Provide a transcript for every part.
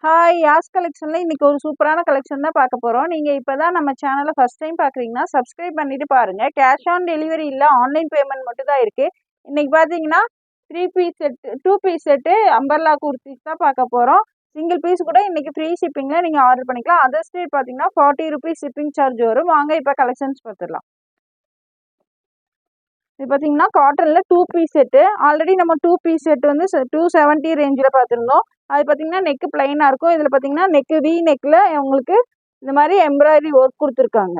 Hi யாஸ் கலெக்ஷனில் இன்றைக்கி ஒரு சூப்பரான கலெக்ஷன் தான் பார்க்க போகிறோம். நீங்கள் இப்போ தான் நம்ம சேனலை ஃபஸ்ட் டைம் பார்க்குறீங்கன்னா சப்ஸ்கிரைப் பண்ணிவிட்டு பாருங்கள். கேஷ் ஆன் டெலிவரி இல்லை, ஆன்லைன் பேமெண்ட் மட்டும் தான் இருக்குது. இன்றைக்கி பார்த்தீங்கன்னா 3 piece set 2 piece set umbrella kurtis தான் பார்க்க போகிறோம். சிங்கிள் பீஸ் கூட இன்றைக்கி ஃப்ரீ ஷிப்பிங்கில் நீங்கள் ஆர்டர் பண்ணிக்கலாம். அதர் ஸ்டேட் பார்த்தீங்கன்னா 40 ருபீஸ் ஷிப்பிங் சார்ஜ் வரும். வாங்க இப்போ கலெக்ஷன்ஸ் பார்த்துடலாம். இது பார்த்தீங்கன்னா காட்டனில் 2 பீஸ் செட்டு. ஆல்ரெடி நம்ம 2 பீஸ் செட் வந்து 270 ரேஞ்சில் பார்த்துருந்தோம். அது பார்த்தீங்கன்னா நெக்கு பிளைனாக இருக்கும். இதில் பார்த்தீங்கன்னா நெக்கு வி நெக்கில் உங்களுக்கு இந்த மாதிரி எம்ப்ராய்டரி ஒர்க் கொடுத்துருக்காங்க.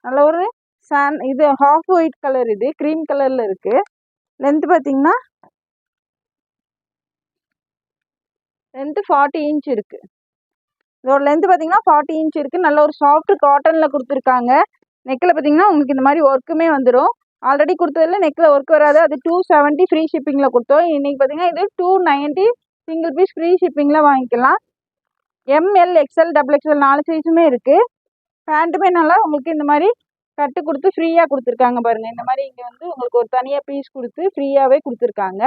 நல்ல ஒரு இது ஹாஃப் ஒயிட் கலர், இது க்ரீம் கலரில் இருக்குது. லென்த்து பார்த்தீங்கன்னா லென்த்து 40 இன்ச் இருக்குது. இதோட லென்த்து பார்த்தீங்கன்னா 40 இன்ச் இருக்குது. நல்ல ஒரு சாஃப்ட் காட்டனில் கொடுத்துருக்காங்க. நெக்கில் பார்த்தீங்கன்னா உங்களுக்கு இந்த மாதிரி ஒர்க்குமே வந்துடும். ஆல்ரெடி கொடுத்ததில் நெக்கில் ஒர்க் வராது. அது 270 ஃப்ரீ ஷிப்பிங்கில் கொடுத்தோம். இன்றைக்கி பார்த்தீங்கன்னா இது 290 சிங்கிள் பீஸ் ஃப்ரீ ஷிப்பிங்கில் வாங்கிக்கலாம். எம்எல் எக்ஸ்எல் டபுள் எக்ஸ்எல் 4 சைஸுமே இருக்குது. பேண்ட்டுமே நல்லா உங்களுக்கு இந்த மாதிரி கட்டு கொடுத்து ஃப்ரீயாக கொடுத்துருக்காங்க பாருங்கள். இந்த மாதிரி இங்கே வந்து உங்களுக்கு ஒரு தனியாக பீஸ் கொடுத்து ஃப்ரீயாகவே கொடுத்துருக்காங்க.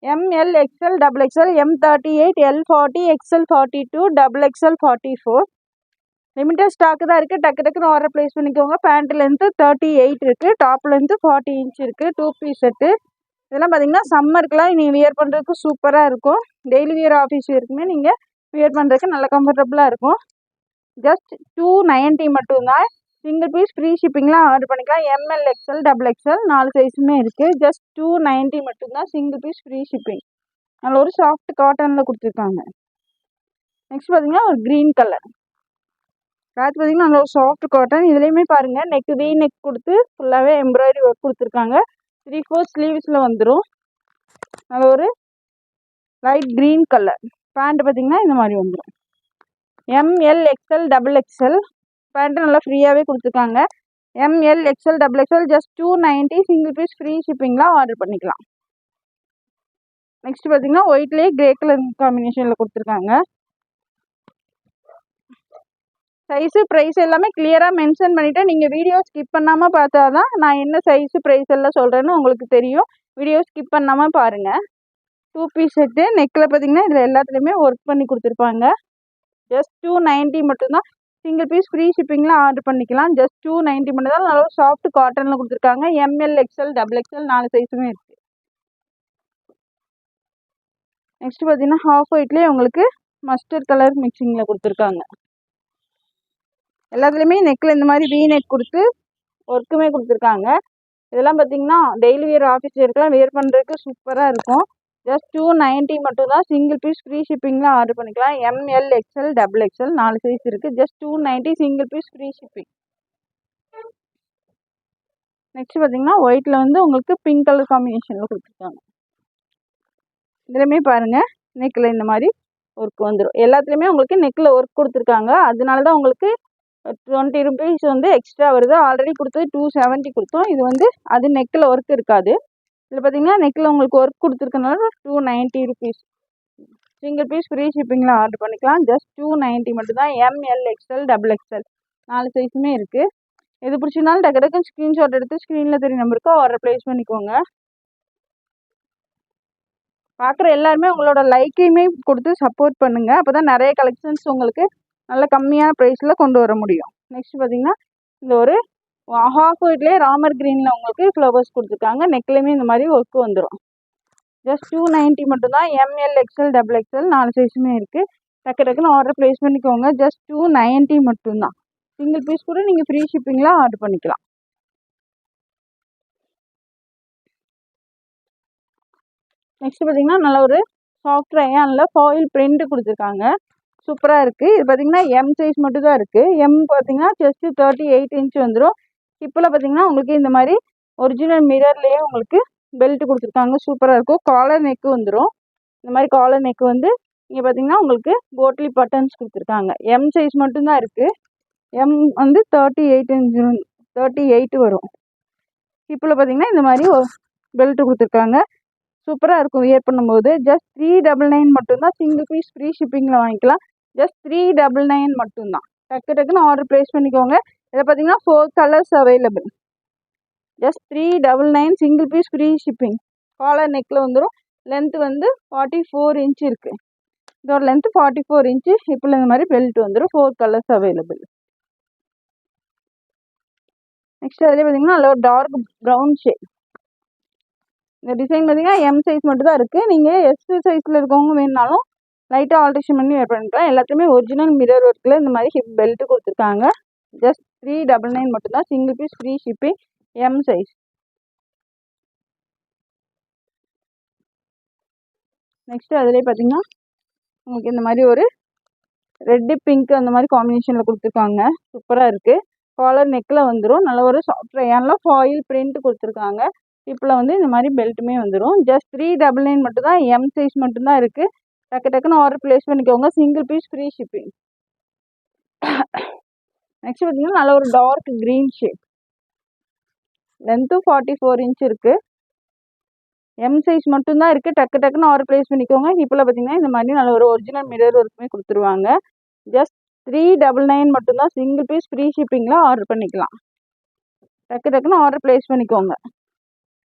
M L XL double XL M38 L40 XL 42 double XL 44 limited stock தான் இருக்குது. டக்கு டக்குன்னு ஆர்டர் ப்ளேஸ் பண்ணிக்கோங்க. பேண்ட் லென்த்து 38 இருக்குது. டாப் லென்த்து 40 இன்ச் இருக்குது. 2 பீஸ் செட்டு. இதெல்லாம் பார்த்தீங்கன்னா சம்மருக்குலாம் நீங்கள் வியர் பண்ணுறதுக்கு சூப்பராக இருக்கும். டெய்லி வியர் ஆஃபீஸ் வியருக்குமே நீங்கள் வியர் பண்ணுறதுக்கு நல்லா கம்ஃபர்டபுளாக இருக்கும். ஜஸ்ட் 290 மட்டும்தான். சிங்கிள் பீஸ் ஃப்ரீ ஷிப்பிங்லாம் ஆர்டர் பண்ணிக்கலாம். எம்எல் எக்ஸ்எல் டபுள் எக்ஸ்எல் 4 சைஸுமே இருக்குது. ஜஸ்ட் 290 மட்டும்தான் சிங்கிள் பீஸ் ஃப்ரீ ஷிப்பிங். நல்ல ஒரு சாஃப்ட் காட்டனில் கொடுத்துருக்காங்க. நெக்ஸ்ட் பார்த்தீங்கன்னா ஒரு க்ரீன் கலர் கிளாத் பார்த்தீங்கன்னா நல்ல ஒரு சாஃப்ட் காட்டன். இதுலேயுமே பாருங்கள் நெக் வி நெக் கொடுத்து ஃபுல்லாகவே எம்ப்ராய்டரி ஒர்க் கொடுத்துருக்காங்க. 3/4 ஸ்லீவ்ஸில் வந்துடும். நல்ல ஒரு லைட் க்ரீன் கலர். பேண்ட் பார்த்தீங்கன்னா இந்த மாதிரி வந்துடும். M L XL double XL pant நல்லா ஃப்ரீயாகவே கொடுத்துருக்காங்க. M L XL double XL just 290 single piece free ஷிப்பிங்லாம் ஆர்டர் பண்ணிக்கலாம். நெக்ஸ்ட் பார்த்தீங்கன்னா ஒயிட்லேயே கிரே கலர் காம்பினேஷனில் கொடுத்துருக்காங்க. சைஸு ப்ரைஸ் எல்லாமே கிளியராக மென்ஷன் பண்ணிவிட்டு நீங்கள் வீடியோ ஸ்கிப் பண்ணாமல் பார்த்தா தான் நான் என்ன சைஸு ப்ரைஸ் எல்லாம் சொல்கிறேன்னு உங்களுக்கு தெரியும். வீடியோ ஸ்கிப் பண்ணாமல் பாருங்கள். 2 பீஸ் செட்டு. நெக்கில் பார்த்தீங்கன்னா இதில் எல்லாத்துலேயுமே ஒர்க் பண்ணி கொடுத்துருப்பாங்க. ஜஸ்ட் 290 மட்டும்தான். சிங்கிள் பீஸ் ஃப்ரீ ஷிப்பிங்லாம் ஆர்டர் பண்ணிக்கலாம். ஜஸ்ட் 290 மட்டும் தான். நல்லா சாஃப்ட் காட்டனில் கொடுத்துருக்காங்க. எம்எல் எக்ஸ்எல் டபுள் எக்ஸ்எல் 4 சைஸுமே இருக்குது. நெக்ஸ்ட் பார்த்தீங்கன்னா ஹாஃப் ஒயிட்லேயே உங்களுக்கு மஸ்டர்ட் கலர் மிக்சிங்கில் கொடுத்துருக்காங்க. எல்லாத்துலேயுமே நெக்கில் இந்த மாதிரி வி நெக் கொடுத்து ஒர்க்குமே கொடுத்துருக்காங்க. இதெல்லாம் பார்த்தீங்கன்னா டெய்லி வியர் ஆஃபீஸ் வியர்க்கெலாம் வியர் பண்ணுறதுக்கு சூப்பராக இருக்கும். ஜஸ்ட் 290 மட்டும்தான். சிங்கிள் பீஸ் ஃப்ரீ ஷிப்பிங்லாம் ஆர்டர் பண்ணிக்கலாம். M L XL double XL 4 size இருக்குது. Just 290 single piece free shipping. Next பார்த்தீங்கன்னா ஒயிட்டில் வந்து உங்களுக்கு பிங்க் கலர் காம்பினேஷனில் கொடுத்துருக்காங்க. இதுலேயுமே பாருங்கள் நெக்கில் இந்த மாதிரி ஒர்க் வந்துடும். எல்லாத்துலேயுமே உங்களுக்கு நெக்கில் ஒர்க் கொடுத்துருக்காங்க. அதனால தான் உங்களுக்கு 20 ருபீஸ் வந்து எக்ஸ்ட்ரா வருது. ஆல்ரெடி கொடுத்தது 270 கொடுத்தோம். இது வந்து அது நெக்கில் ஒர்க் இருக்காது. இதில் பார்த்தீங்கன்னா நெக்கில் உங்களுக்கு ஒர்க் கொடுத்துருக்கனால 290 ருபீஸ். சிங்கிள் பீஸ் ஃப்ரீ ஷிப்பிங்கில் ஆர்டர் பண்ணிக்கலாம். ஜஸ்ட் 290 மட்டும்தான். எம்எல் எக்ஸ்எல் டபுள் எக்ஸ்எல் 4 சைஸுமே இருக்குது. எது பிடிச்சிருந்தாலும் டக்கு டக்குன்னு ஸ்க்ரீன்ஷாட் எடுத்து ஸ்க்ரீனில் தெரிய நம்பருக்கு ஆர்டர் ப்ளேஸ் பண்ணிக்கோங்க. பார்க்குற எல்லாருமே உங்களோட லைக்கையுமே கொடுத்து சப்போர்ட் பண்ணுங்கள். அப்போ தான் நிறைய கலெக்ஷன்ஸ் உங்களுக்கு நல்ல கம்மியான ப்ரைஸில் கொண்டு வர முடியும். நெக்ஸ்ட் பார்த்தீங்கன்னா இந்த ஒரு ஹாஃப் ஒயிட்லேயே ராமர் க்ரீனில் உங்களுக்கு ஃப்ளவர்ஸ் கொடுத்துருக்காங்க. நெக்லேயுமே இந்த மாதிரி ஒர்க்கு வந்துடும். ஜஸ்ட் 290 மட்டும்தான். எம்எல் எக்ஸ்எல் டபுள் எக்ஸ்எல் 4 சைஸுமே இருக்குது. டக்கு டக்குன்னு ஆர்டர் ப்ளேஸ் பண்ணிக்கோங்க. ஜஸ்ட் 290 மட்டும்தான். சிங்கிள் பீஸ் கூட நீங்கள் ஃப்ரீ ஷிப்பிங்லாம் ஆர்டர் பண்ணிக்கலாம். நெக்ஸ்ட் பார்த்தீங்கன்னா நல்ல ஒரு சாஃப்ட் ரயானில் ஃபாயில் பிரிண்ட் கொடுத்துருக்காங்க. சூப்பராக இருக்குது. இது பார்த்தீங்கன்னா எம் சைஸ் மட்டும் தான் இருக்குது. எம் பார்த்தீங்கன்னா செஸ்ட்டு 38 இன்ச் வந்துடும். ஹிப்பில் பார்த்தீங்கன்னா உங்களுக்கு இந்த மாதிரி ஒரிஜினல் மிரர்லேயே உங்களுக்கு பெல்ட் கொடுத்துருக்காங்க. சூப்பராக இருக்கும். காலர் நெக்கு வந்துடும். இந்த மாதிரி காலர் நெக்கு வந்து இங்கே பார்த்தீங்கன்னா உங்களுக்கு போட்லி பட்டன்ஸ் கொடுத்துருக்காங்க. எம் சைஸ் மட்டும்தான் இருக்குது. எம் வந்து 38 வரும். ஹிப்பில் பார்த்தீங்கன்னா இந்த மாதிரி பெல்ட் கொடுத்துருக்காங்க. சூப்பராக இருக்கும் வியர் பண்ணும்போது. ஜஸ்ட் 399 மட்டும்தான். சிங்கிள் பீஸ் ஃப்ரீ ஷிப்பிங்கில் வாங்கிக்கலாம். ஜஸ்ட் 399 மட்டும்தான். டக்கு டக்குன்னு ஆர்டர் ப்ளேஸ் பண்ணிக்கோங்க. இதில் பார்த்தீங்கன்னா 4 colours available. Just 399 single piece free shipping. Collar நெக்கில் வந்துடும். லென்த்து வந்து 44 இன்ச் இருக்குது. இதோட லென்த் 44 இன்ச்சு. ஹிப்பில் இந்த மாதிரி பெல்ட் வந்துடும். 4 கலர்ஸ் அவைலபிள். நெக்ஸ்ட் அதிலே பார்த்தீங்கன்னா நல்ல ஒரு டார்க் ப்ரௌன் ஷேட். இந்த டிசைன் பார்த்தீங்கன்னா எம் சைஸ் மட்டும் தான் இருக்குது. நீங்கள் எஸ் சைஸில் இருக்கவங்க வேணுனாலும் லைட்டாக ஆல்ட்ரேஷன் பண்ணி வேர் பண்ணிக்கலாம். எல்லாத்தையுமே ஒரிஜினல் மிரர் ஒர்க்கில் இந்த மாதிரி ஹிப் பெல்ட் கொடுத்துருக்காங்க. ஜஸ்ட் 399 மட்டும்தான். Single piece free shipping. M size. Next அதிலே பார்த்தீங்கன்னா உங்களுக்கு இந்த மாதிரி ஒரு ரெட்டு பிங்க் அந்த மாதிரி காம்பினேஷனில் கொடுத்துருக்காங்க. சூப்பராக இருக்குது. காலர் நெக்கில் வந்துடும். நல்ல ஒரு சாஃப்ட் ரயானில் ஃபாயில் பிரிண்ட் கொடுத்துருக்காங்க. ஹிப்பில் வந்து இந்த மாதிரி பெல்ட்டுமே வந்துடும். ஜஸ்ட் 399 மட்டும்தான். எம் சைஸ் மட்டும்தான் இருக்குது. டக்குன்னு ஆர்டர் ப்ளேஸ் பண்ணிக்கோங்க. Single piece free shipping. Next பார்த்தீங்கன்னா நல்ல ஒரு dark green shade. Length 44 inch இருக்குது. எம் சைஸ் மட்டும்தான் இருக்குது. டக்குன்னு ஆர்டர் ப்ளேஸ் பண்ணிக்கோங்க. ஹிப்பில் பார்த்தீங்கன்னா இந்த மாதிரி நல்ல ஒரு ஒரிஜினல் மிரர் ஒர்க்குமே கொடுத்துருவாங்க. ஜஸ்ட் 399 மட்டும்தான். சிங்கிள் பீஸ் ஃப்ரீ ஷிப்பிங்கில் ஆர்டர் பண்ணிக்கலாம். டக்குன்னு ஆர்டர் ப்ளேஸ் பண்ணிக்கோங்க.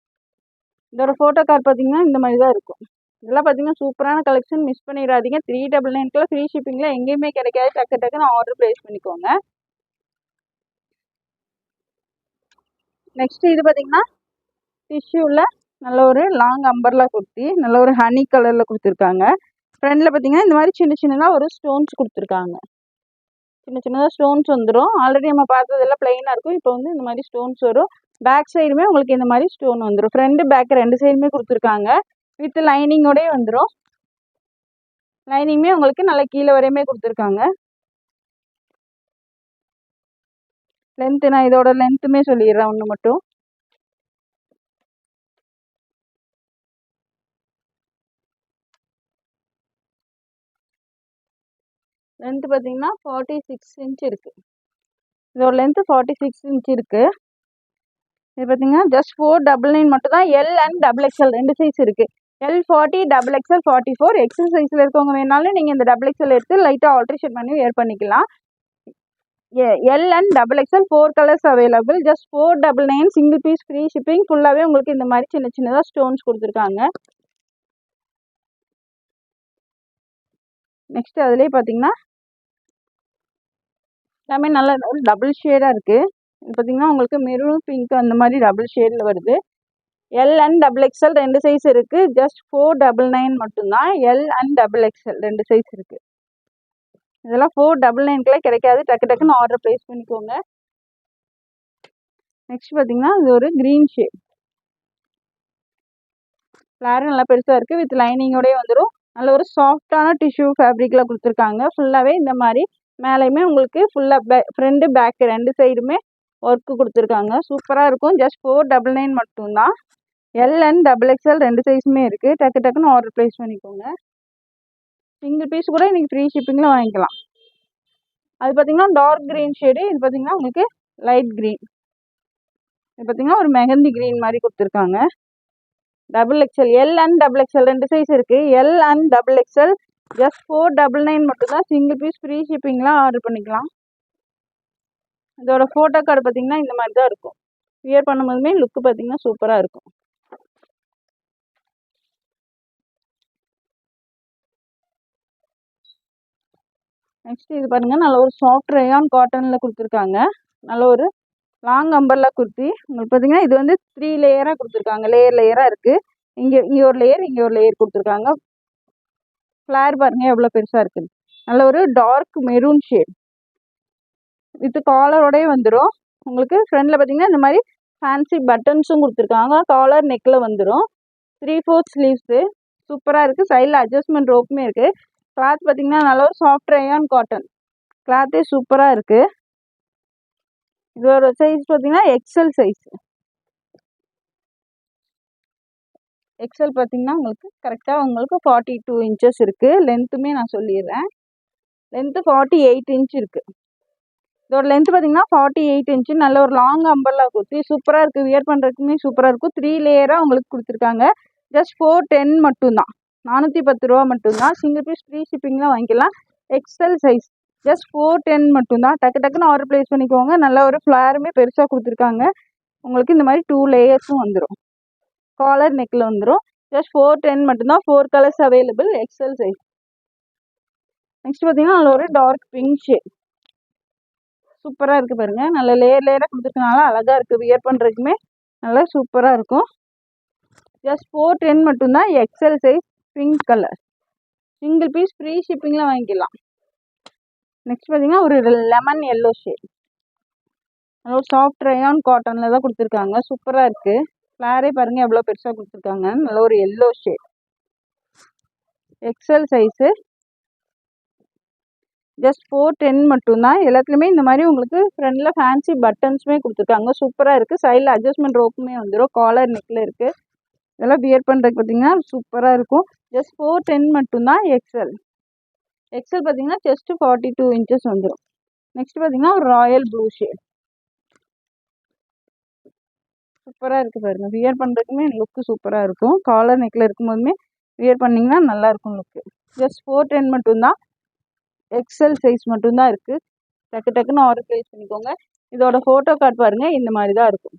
இதோட ஃபோட்டோ கார்டு பார்த்தீங்கன்னா இந்த மாதிரி தான் இருக்கும். இதெல்லாம் பார்த்தீங்கன்னா சூப்பரான கலெக்ஷன். மிஸ் பண்ணிடாதீங்க. 399 ஃப்ரீ ஷிப்பிங்கில் எங்கேயுமே கிடைக்காது. டக்குன்னு ஆர்டர் ப்ளேஸ் பண்ணிக்கோங்க. நெக்ஸ்ட் இது பார்த்தீங்கன்னா டிஷ்யூவில் நல்ல ஒரு லாங் அம்பர்லா குர்த்தி. நல்ல ஒரு ஹனி கலரில் கொடுத்துருக்காங்க. ஃப்ரண்டில் பார்த்தீங்கன்னா இந்த மாதிரி சின்னதாக ஒரு ஸ்டோன்ஸ் கொடுத்துருக்காங்க. சின்னதாக ஸ்டோன்ஸ் வந்துடும். ஆல்ரெடி நம்ம பார்த்ததெல்லாம் பிளெயினாக இருக்கும். இப்போ வந்து இந்த மாதிரி ஸ்டோன்ஸ் வரும். பேக் சைடுமே உங்களுக்கு இந்த மாதிரி ஸ்டோன் வந்துடும். ஃப்ரண்ட் பேக் ரெண்டு சைடுமே கொடுத்துருக்காங்க. வித் லைனிங்கோடய வந்துடும். லைனிங்குமே உங்களுக்கு நல்லா கீழே வரையுமே கொடுத்துருக்காங்க. லென்த்து நான் இதோட லென்த்துமே சொல்லிடுறேன் ஒன்று மட்டும். லென்த்து பார்த்தீங்கன்னா 46 இன்ச் இருக்குது. இதோட லென்த்து 46 இன்ச் இருக்குது. இது பார்த்தீங்கன்னா ஜஸ்ட் 499 மட்டும் தான். எல் அண்ட் XXL ரெண்டு சைஸ் இருக்குது. L40, XXL 44. எக்ஸல் சைஸில் இருக்கவங்க வேணாலும் நீங்கள் இந்த XXL எடுத்து லைட்டாக ஆல்ட்ரேஷன் பண்ணி வேர் பண்ணிக்கலாம். L and XXL 4 colours available. Just 499. Single piece free shipping. ஃபுல்லாகவே உங்களுக்கு இந்த மாதிரி சின்னதாக ஸ்டோன்ஸ் கொடுத்துருக்காங்க. நெக்ஸ்ட் அதிலே பார்த்தீங்கன்னா எல்லாமே நல்ல ஒரு டபுள் ஷேடாக இருக்குது. இது பார்த்தீங்கன்னா உங்களுக்கு மெரூன் பிங்க் அந்த மாதிரி டபுள் ஷேடில் வருது. எல் அண்ட் XXL ரெண்டு சைஸ் இருக்குது. ஜஸ்ட் 499 மட்டும்தான். எல் அண்ட் XXL ரெண்டு சைஸ் இருக்குது. இதெல்லாம் 499 கிடைக்காது. டக்குன்னு ஆர்டர் ப்ளேஸ் பண்ணிக்கோங்க. நெக்ஸ்ட் பார்த்தீங்கன்னா இது ஒரு க்ரீன் ஷேட். ஃப்ளார் நல்லா பெருசாக இருக்குது. வித் லைனிங்கோடய வந்துடும். நல்ல ஒரு சாஃப்டான டிஷ்யூ ஃபேப்ரிக்கில் கொடுத்துருக்காங்க. ஃபுல்லாகவே இந்த மாதிரி மேலேயுமே உங்களுக்கு ஃபுல்லாக ஃப்ரண்ட் பேக் ரெண்டு சைடுமே ஒர்க்கு கொடுத்துருக்காங்க. சூப்பராக இருக்கும். ஜஸ்ட் 499 மட்டும்தான். எல் அண்ட் XXL ரெண்டு சைஸுமே இருக்குது. டக்குன்னு ஆர்டர் ப்ளேஸ் பண்ணிக்கோங்க. சிங்கிள் பீஸ் கூட இன்றைக்கி ஃப்ரீ ஷிப்பிங்கில் வாங்கிக்கலாம். அது பார்த்தீங்கன்னா டார்க் க்ரீன் ஷேடு. இது பார்த்தீங்கன்னா உங்களுக்கு லைட் க்ரீன். இது பார்த்தீங்கன்னா ஒரு மெஹந்தி க்ரீன் மாதிரி கொடுத்துருக்காங்க. XXL எல் அண்ட் XXL ரெண்டு சைஸ் இருக்குது. எல் அண்ட் XXL ஜஸ்ட் 499 மட்டும்தான். சிங்கிள் பீஸ் ஃப்ரீ ஷிப்பிங்லாம் ஆர்டர் பண்ணிக்கலாம். இதோட ஃபோட்டோ கார்டு பார்த்தீங்கன்னா இந்த மாதிரி தான் இருக்கும். வியர் பண்ணும்போதுமே லுக்கு பார்த்தீங்கன்னா சூப்பராக இருக்கும். நெக்ஸ்ட் இது பாருங்கள். நல்ல ஒரு சாஃப்ட் ரயான் காட்டனில் கொடுத்துருக்காங்க. நல்ல ஒரு லாங் அம்பர்லா குர்த்தி. உங்களுக்கு பார்த்தீங்கன்னா இது வந்து 3 லேயராக கொடுத்துருக்காங்க. லேயராக இருக்குது. இங்கே ஒரு லேயர், இங்கே ஒரு லேயர் கொடுத்துருக்காங்க. ஃப்ளார் பாருங்கள் எவ்வளோ பெருசாக இருக்குது. நல்ல ஒரு டார்க் மெரூன் ஷேட் வித் காலரோடய வந்துடும். உங்களுக்கு ஃப்ரண்டில் பார்த்தீங்கன்னா இந்த மாதிரி ஃபேன்சி பட்டன்ஸும் கொடுத்துருக்காங்க. காலர் நெக்கில் வந்துடும். 3/4 ஸ்லீவ்ஸு. சூப்பராக இருக்குது. சைடில் அட்ஜஸ்ட்மெண்ட் ரோப்புமே இருக்குது. கிளாத் பார்த்தீங்கன்னா நல்ல ஒரு சாஃப்ட் ரயான் காட்டன். கிளாத்தே சூப்பராக இருக்குது. இதோட சைஸ் பார்த்தீங்கன்னா XL சைஸ். எக்ஸல் பார்த்தீங்கன்னா உங்களுக்கு கரெக்டாக உங்களுக்கு 42 இன்ச்சஸ் இருக்குது. லென்த்துமே நான் சொல்லிடுறேன். லென்த்து 48 இன்ச் இருக்குது. இதோட லென்த் பார்த்தீங்கன்னா 48 இன்ச்சு. நல்ல ஒரு லாங் அம்பர்லா குர்த்தி. சூப்பராக இருக்குது. வியர் பண்ணுறதுக்குமே சூப்பராக இருக்கும். 3 லேயராக உங்களுக்கு கொடுத்துருக்காங்க. ஜஸ்ட் 410 மட்டும்தான். 410 ரூபா மட்டும்தான். சிங்கிள் பீஸ் ஃப்ரீ ஷிப்பிங்லாம் வாங்கிக்கலாம். XL சைஸ் ஜஸ்ட் 410 மட்டும்தான். டக்குன்னு ஆர்டர் ப்ளேஸ் பண்ணிக்கோங்க. நல்ல ஒரு ஃப்ளாருமே பெருசாக கொடுத்துருக்காங்க. உங்களுக்கு இந்த மாதிரி 2 லேயர்ஸும் வந்துடும். காலர் நெக்கில் வந்துடும். ஜஸ்ட் 410 மட்டும்தான். 4 colours available. XL size. Next பார்த்தீங்கன்னா அதில் ஒரு டார்க் பிங்க் ஷேட் சூப்பராக இருக்குது பாருங்கள். நல்ல லேயராக கொடுத்துருக்கனால அழகாக இருக்குது. வியர் பண்ணுறதுக்குமே நல்லா சூப்பராக இருக்கும். ஜஸ்ட் 410 மட்டும்தான். XL size pink colour. Single piece free ஷிப்பிங்கில் வாங்கிக்கலாம். நெக்ஸ்ட் பார்த்தீங்கன்னா ஒரு லெமன் எல்லோ ஷேட். நல்ல ஒரு சாஃப்ட் ரயான் காட்டனில் தான் கொடுத்துருக்காங்க. சூப்பராக இருக்குது. ஃப்ளாரே பாருங்கள் எவ்வளோ பெருசாக கொடுத்துருக்காங்க. நல்ல ஒரு yellow shade. XL size. Just 410 மட்டும்தான். எல்லாத்துலேயுமே இந்த மாதிரி உங்களுக்கு ஃப்ரண்டில் ஃபேன்சி பட்டன்ஸுமே கொடுத்துருக்காங்க. சூப்பராக இருக்குது. சைடில் அட்ஜஸ்ட்மெண்ட் ரோப்புமே வந்துடும். காலர் நெக்கில் இருக்குது. இதெல்லாம் வியர் பண்ணுறதுக்கு பார்த்தீங்கன்னா சூப்பராக இருக்கும். ஜஸ்ட் 410 மட்டும்தான். எக்ஸல் பார்த்தீங்கன்னா செஸ்ட்டு 42 இன்ச்சஸ் வந்துடும். நெக்ஸ்ட் பார்த்தீங்கன்னா ஒரு ராயல் ப்ளூ ஷேட். சூப்பராக இருக்குது பாருங்கள். வியர் பண்ணுறதுக்குமே லுக்கு சூப்பராக இருக்கும். காலர் நெக்கில் இருக்கும்போதுமே வியர் பண்ணிங்கன்னா நல்லாயிருக்கும் லுக்கு. ஜஸ்ட் 410 மட்டும்தான். எக்ஸல் சைஸ் மட்டும்தான் இருக்குது. டக்குன்னு ஆர்டர் ப்ளேஸ் பண்ணிக்கோங்க. இதோட ஃபோட்டோ கார்டு பாருங்கள். இந்த மாதிரி தான் இருக்கும்.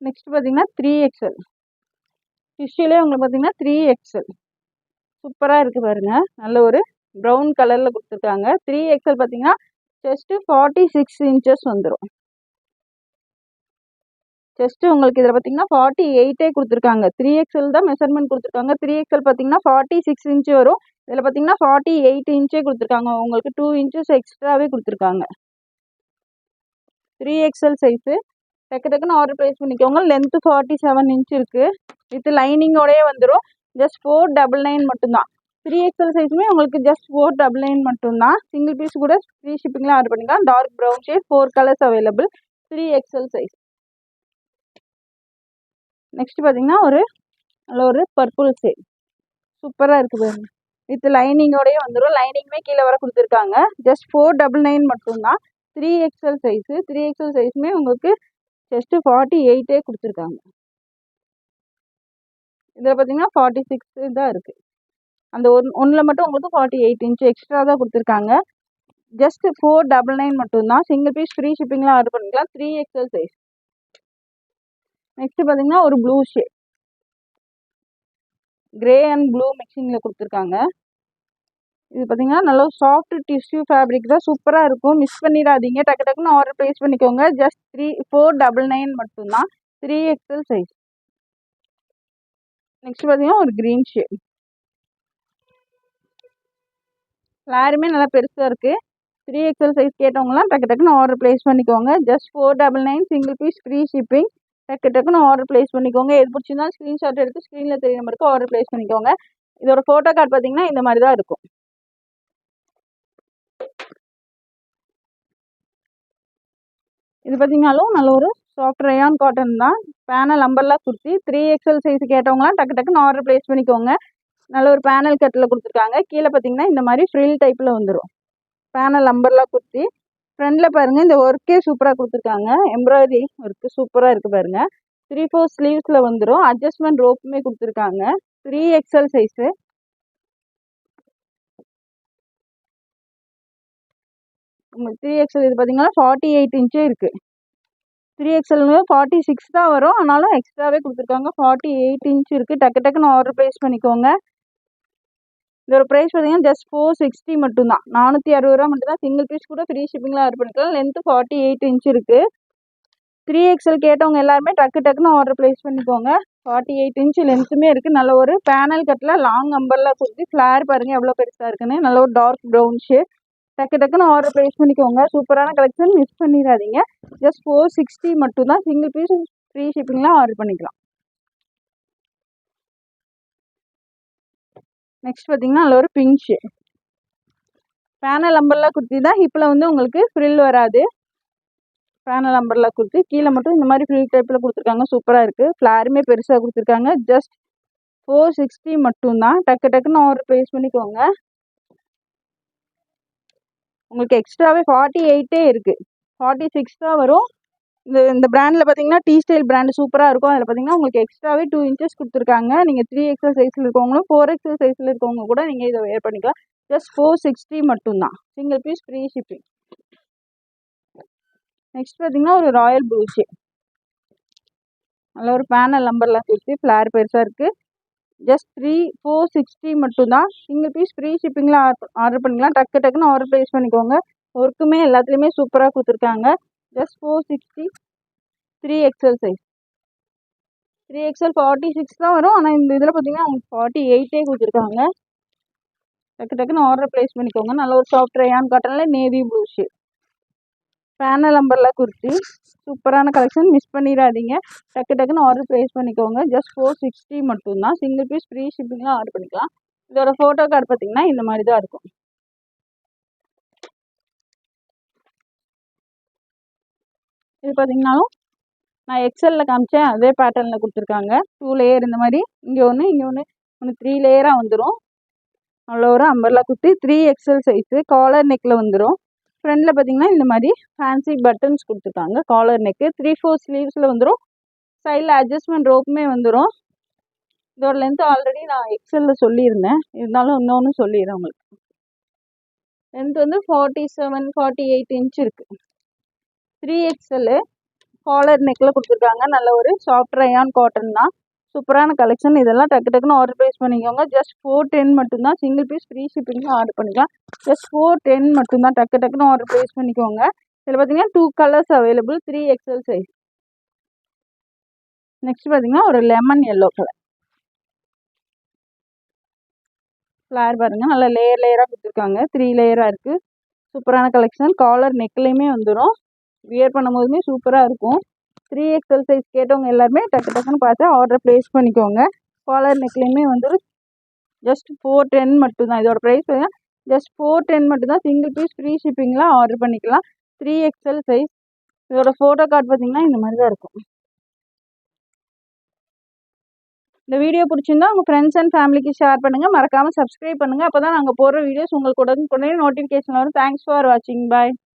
நெக்ஸ்ட் பார்த்தீங்கன்னா 3XL டிஷ்யூலே உங்களுக்கு பார்த்தீங்கன்னா 3XL சூப்பராக இருக்குது பாருங்கள். நல்ல ஒரு ப்ரௌன் கலரில் கொடுத்துருக்காங்க. 3XL பார்த்தீங்கன்னா செஸ்ட்டு 46 இன்ச்சஸ் வந்துடும். செஸ்ட்டு உங்களுக்கு இதில் பார்த்தீங்கன்னா 48 கொடுத்துருக்காங்க. 3XL தான் மெஷர்மெண்ட் கொடுத்துருக்காங்க. 3XL பார்த்தீங்கன்னா 46 இன்ச்சு வரும். இதில் பார்த்தீங்கன்னா 48 இன்ச்சே கொடுத்துருக்காங்க. உங்களுக்கு 2 இன்ச்சஸ் எக்ஸ்ட்ராவே கொடுத்துருக்காங்க. 3XL size. டக்குன்னு ஆர்டர் ப்ளேஸ் பண்ணிக்கோங்க. லென்த்து 47 இன்ச் இருக்குது. வித் லைனிங்கோடயே வந்துடும். ஜஸ்ட் 499 மட்டும்தான். 3XL சைஸுமே உங்களுக்கு ஜஸ்ட் 499 மட்டும்தான். சிங்கிள் பீஸ் கூட ஃப்ரீ ஷிப்பிங்கில் ஆர்டர் பண்ணிக்கலாம். Dark brown shade 4 colours available. 3XL size. Next பார்த்தீங்கன்னா ஒரு பர்பிள் ஷேட் சூப்பராக இருக்குது பாருங்க. வித் லைனிங்கோடயே வந்துடும். லைனிங்குமே கீழே வர கொடுத்துருக்காங்க. ஜஸ்ட் 499 மட்டும்தான். 3XL size. 3XL சைஸுமே உங்களுக்கு ஜஸ்ட்டு 48 கொடுத்துருக்காங்க. இதில் பார்த்தீங்கன்னா 46 தான் இருக்குது. அந்த ஒன்றில் மட்டும் உங்களுக்கு 48 இன்ச்சு எக்ஸ்ட்ரா தான் கொடுத்துருக்காங்க. ஜஸ்ட் 499 மட்டும்தான். சிங்கிள் பீஸ் ஃப்ரீ ஷிப்பிங்கில் ஆர்டர் பண்ணிக்கலாம். 3XL size. நெக்ஸ்ட் பார்த்தீங்கன்னா ஒரு blue shade. Grey and blue மிக்சிங்கில் கொடுத்துருக்காங்க. இது பார்த்தீங்கன்னா நல்ல சாஃப்ட் டிஷ்யூ ஃபேப்ரிக் தான். சூப்பராக இருக்கும். மிஸ் பண்ணிடாதீங்க. டக்குன்னு ஆர்டர் ப்ளேஸ் பண்ணிக்கோங்க. ஜஸ்ட் 499 மட்டும்தான். 3XL size. நெக்ஸ்ட் பார்த்தீங்கன்னா ஒரு க்ரீன் ஷேட். ஃப்ளாருமே நல்லா பெருசாக இருக்குது. 3XL சைஸ் கேட்டவங்களாம் டக்குன்னு ஆர்டர் ப்ளேஸ் பண்ணிக்கோங்க. Just 499. Single piece free shipping. டக்குன்னு ஆர்டர் ப்ளேஸ் பண்ணிக்கோங்க. எது பிடிச்சிருந்தாலும் ஸ்க்ரீன்ஷாட் எடுத்து ஸ்க்ரீனில் தெரிய நம்பருக்கு ஆர்டர் ப்ளேஸ் பண்ணிக்கோங்க. இதோட ஃபோட்டோ கார்டு பார்த்தீங்கன்னா இந்த மாதிரி தான் இருக்கும். இது பார்த்தீங்கன்னாலும் நல்ல ஒரு சாஃப்ட் ரயான் காட்டன் தான். Panel umbrella kurti. 3XL size கேட்டவங்களாம் டக்குன்னு ஆர்டர் ப்ளேஸ் பண்ணிக்கோங்க. நல்ல ஒரு பேனல் கட்டில் கொடுத்துருக்காங்க. கீழே பார்த்தீங்கன்னா இந்த மாதிரி ஃப்ரில் டைப்பில் வந்துடும். Panel umbrella kurti. ஃப்ரண்டில் பாருங்கள் இந்த ஒர்க்கே சூப்பராக கொடுத்துருக்காங்க. எம்ப்ராய்டரி ஒர்க்கு சூப்பராக இருக்குது பாருங்கள். 3/4 ஸ்லீவ்ஸில் வந்துடும். அட்ஜஸ்ட்மெண்ட் ரோப்புமே கொடுத்துருக்காங்க. 3XL size. உங்களுக்கு 3XL இது பார்த்தீங்கன்னா 48 இன்ச்சே இருக்குது. 3XL 46 தான் வரும். ஆனாலும் எக்ஸ்ட்ராவே கொடுத்துருக்காங்க. 48 இன்ச் இருக்குது. டக்குன்னு ஆர்டர் ப்ளேஸ் பண்ணிக்கோங்க. இதோட ப்ரைஸ் பார்த்தீங்கன்னா ஜஸ்ட் 460 மட்டும்தான். 460 ரூபா மட்டும்தான். சிங்கிள் பீஸ் கூட ஃப்ரீ ஷிப்பிங்கில் ஆர்டர் பண்ணிக்கலாம். லென்த்து 48 இன்ச் இருக்குது. 3XL கேட்டவங்க எல்லாருமே டக்குன்னு ஆர்டர் ப்ளேஸ் பண்ணிக்கோங்க. 48 இன்ச் லென்த்துமே இருக்குது. நல்ல ஒரு பேனல் கட்டில் லாங் அம்பர்லா கொடுத்து ஃப்ளார் பாருங்கள் எவ்வளோ பெருசாக இருக்குன்னு. நல்ல ஒரு டார்க் ப்ரௌன் ஷேட். டக்குன்னு ஆர்டர் ப்ளேஸ் பண்ணிக்கோங்க. சூப்பரான கலெக்ஷன். மிஸ் பண்ணிடாதீங்க. ஜஸ்ட் 460 மட்டும்தான். சிங்கிள் பீஸ் ஃப்ரீ ஷிப்பிங்கில் ஆர்டர் பண்ணிக்கலாம். நெக்ஸ்ட் பார்த்தீங்கன்னா அதில் ஒரு pink shade. Panel umbrella kurti தான். ஹிப்பில் வந்து உங்களுக்கு ஃப்ரில் வராது. Panel umbrella kurti. கீழே மட்டும் இந்த மாதிரி ஃப்ரில் டைப்பில் கொடுத்துருக்காங்க. சூப்பராக இருக்குது. ஃப்ளாருமே பெருசாக கொடுத்துருக்காங்க. ஜஸ்ட் 460 மட்டும்தான். டக்குன்னு ஆர்டர் ப்ளேஸ் பண்ணிக்கோங்க. உங்களுக்கு எக்ஸ்ட்ராவே 48 இருக்குது. 46 தான் வரும். இந்த பிராண்டில் பார்த்தீங்கன்னா டீ ஸ்டைல் பிராண்டு சூப்பராக இருக்கும். அதில் பார்த்தீங்கன்னா உங்களுக்கு எக்ஸ்ட்ராவே 2 இன்ச்சஸ் கொடுத்துருக்காங்க. நீங்கள் 3XL சைஸில் இருக்கவங்களும் 4XL சைஸில் இருக்கவங்க கூட நீங்கள் இதை வேர் பண்ணிக்கலாம். ஜஸ்ட் 460 மட்டும்தான். Single piece free shipping. Next பார்த்தீங்கன்னா ஒரு ராயல் ப்ளூ ஷேட். நல்ல ஒரு பேனல் நம்பர்லாம் கொடுத்து ஃப்ளார் பெருசாக இருக்குது. ஜஸ்ட் 460 மட்டும்தான். சிங்கிள் பீஸ் ஃப்ரீ ஷிப்பிங்கில் ஆர்டர் பண்ணிக்கலாம். டக்கு டக்குன்னு ஆர்டர் ப்ளேஸ் பண்ணிக்கோங்க. ஒர்க்குமே எல்லாத்துலேயுமே சூப்பராக கொடுத்துருக்காங்க. Just 460 3XL size. 3XL 46 தான் வரும். ஆனால் இந்த இதில் பார்த்தீங்கன்னா உங்களுக்கு 48 கொடுத்துருக்காங்க. டக்கு டக்குன்னு ஆர்டர் ப்ளேஸ் பண்ணிக்கோங்க. நல்ல ஒரு சாஃப்ட் ரயான் காட்டனில் நேவி ப்ளூ ஷேட். பேனல் நம்பரில் குர்த்தி சூப்பரான கலெக்ஷன், மிஸ் பண்ணிடாதீங்க. டக்கு டக்குன்னு ஆர்டர் ப்ளேஸ் பண்ணிக்கோங்க. ஜஸ்ட் 460 மட்டும்தான். சிங்கிள் பீஸ் ஃப்ரீ ஷிப்பிங்லாம் ஆர்டர் பண்ணிக்கலாம். இதோட ஃபோட்டோ கார்டு பார்த்தீங்கன்னா இந்த மாதிரி தான் இருக்கும். இது பார்த்தீங்கன்னாலும் நான் எக்ஸலில் காமிச்சேன் அதே பேட்டர்னில் கொடுத்துருக்காங்க. 2 லேயர் இந்த மாதிரி, இங்கே ஒன்று 3 லேயராக வந்துடும். அவ்வளோ ஒரு umbrella kurti 3XL size. Collar நெக்கில் வந்துடும். ஃப்ரண்டில் பார்த்தீங்கன்னா இந்த மாதிரி ஃபேன்சி பட்டன்ஸ் கொடுத்துருக்காங்க. காலர் நெக்கு 3/4 ஸ்லீவ்ஸில் வந்துடும். சைடில் அட்ஜஸ்ட்மெண்ட் ரோப்புமே வந்துடும். இதோட லென்த் ஆல்ரெடி நான் எக்ஸலில் சொல்லியிருந்தேன், இருந்தாலும் இன்னொன்று சொல்லிடுறேன் உங்களுக்கு. லென்த் வந்து 47-48 இன்ச் இருக்குது. 3XL காலர் நெக்கில் கொடுத்துருக்காங்க. நல்ல ஒரு சாஃப்ட் ரயான் காட்டன் தான். சூப்பரான கலெக்ஷன். இதெல்லாம் டக்கு டக்குன்னு ஆர்டர் ப்ளேஸ் பண்ணிக்கோங்க. ஜஸ்ட் 410 மட்டும்தான். சிங்கிள் பீஸ் ஃப்ரீ ஷிப்பிங்கும் ஆர்டர் பண்ணிக்கலாம். ஜஸ்ட் 410 மட்டும்தான். டக்கு டக்குன்னு ஆர்டர் ப்ளேஸ் பண்ணிக்கோங்க. இதில் பார்த்தீங்கன்னா 2 colours available. 3XL size. Next பார்த்தீங்கன்னா ஒரு லெமன் எல்லோ கலர். ஃப்ளார் பாருங்கள், நல்லா லேயராக கொடுத்துருக்காங்க. 3 லேயராக இருக்குது. சூப்பரான கலெக்ஷன். காலர் நெக்லேயுமே வந்துடும். வியர் பண்ணும்போதுமே சூப்பராக இருக்கும். 3XL சைஸ் கேட்டவங்க எல்லாருமே டக்கு டக்குன்னு பார்த்து ஆர்டர் ப்ளேஸ் பண்ணிக்கோங்க. காலர் நெக்லேயுமே வந்துடும். ஜஸ்ட் 410 மட்டும்தான். இதோட ப்ரைஸ் பார்த்தீங்கன்னா ஜஸ்ட் 410 மட்டும்தான். சிங்கிள் பீஸ் ஃப்ரீ ஷிப்பிங்லாம் ஆர்டர் பண்ணிக்கலாம். 3XL size. இதோட ஃபோட்டோ கார்டு பார்த்தீங்கன்னா இந்த மாதிரி தான் இருக்கும். இந்த வீடியோ பிடிச்சிருந்தா உங்கள் ஃப்ரெண்ட்ஸ் அண்ட் ஃபேமிலிக்கு ஷேர் பண்ணுங்கள். மறக்காமல் சப்ஸ்கிரைப் பண்ணுங்கள். அப்போ தான் நாங்கள் போடுற வீடியோஸ் உங்களுக்கு உடனுக்குடனே நோட்டிஃபிகேஷன் வரும். தேங்க்ஸ் ஃபார் வாட்சிங். பாய்.